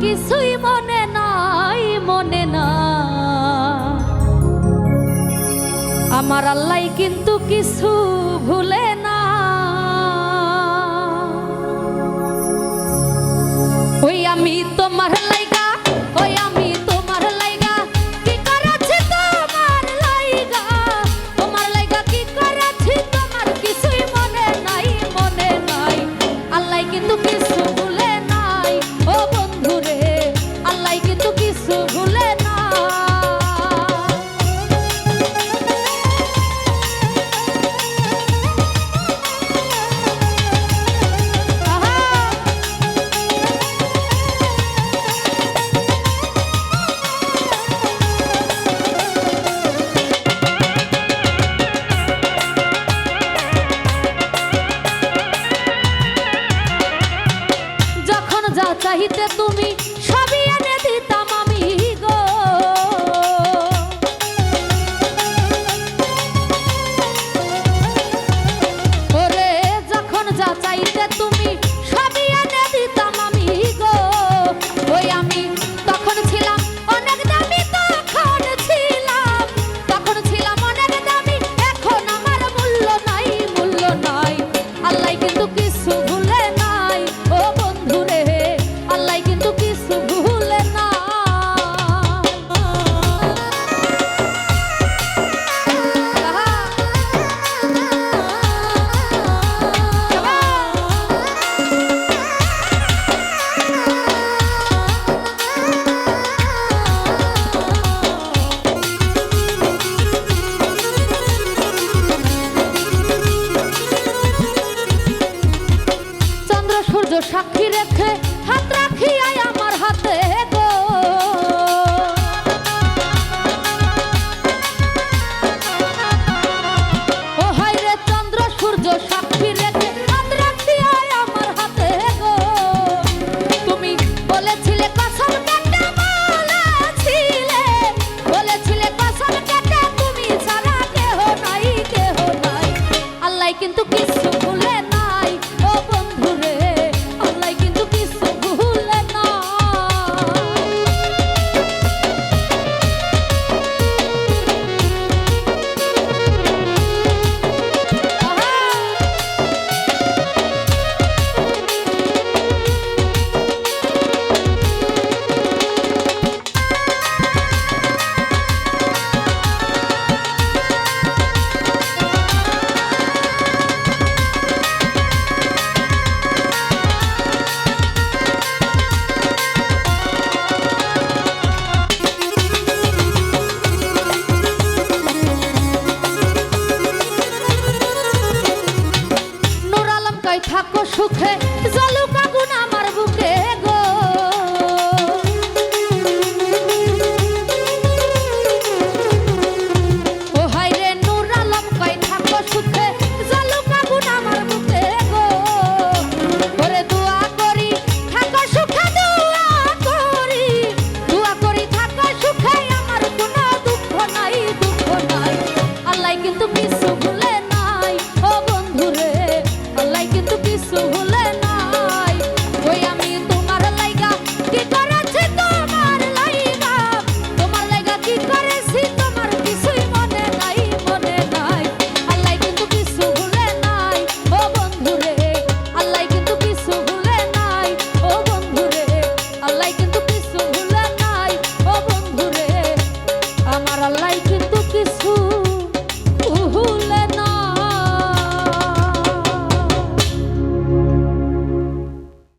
কিছুই মনে নাই, মনে না। আমার আল্লাহ কিন্তু কিছু ভুলে না। ওই আমি তোমার লাইগা, ওই আমি তোমার লাইগা কি করেছি তোমার লাইগা, তোমার লাইগা কি করেছি তোমার কিছুই মনে নাই, মনে নাই। আল্লাহ কিন্তু কিছু ভুলে নাই, ও বন্ধু রে, আল্লাহ কিন্তু কিছু ভুলে না। যা চাইতে তুমি সবই এনে দিতাম আমি গো। ওরে যখন যা চাইতে তুমি সবই এনে দিতাম আমি গো। ওই আমি তখন ছিলাম অনেক দামি, তখন ছিলাম, তখন ছিলাম অনেক দামি, এখন আমার মূল্য নাই, মূল্য নাই। আল্লাহ কিন্তু কিছু ভুলে নাই, ও বন্ধু রে, আল্লাহ কিন্তু কিছু ভুলে না। চন্দ্র সূর্য সাক্ষী রেখে হাত রাখিয়াই আমার হাতে গো। ও হায় রে চন্দ্র সূর্য সাক্ষী রেখে হাত রাখিয়াই আমার হাতে গো। তুমি বলেছিলে কসম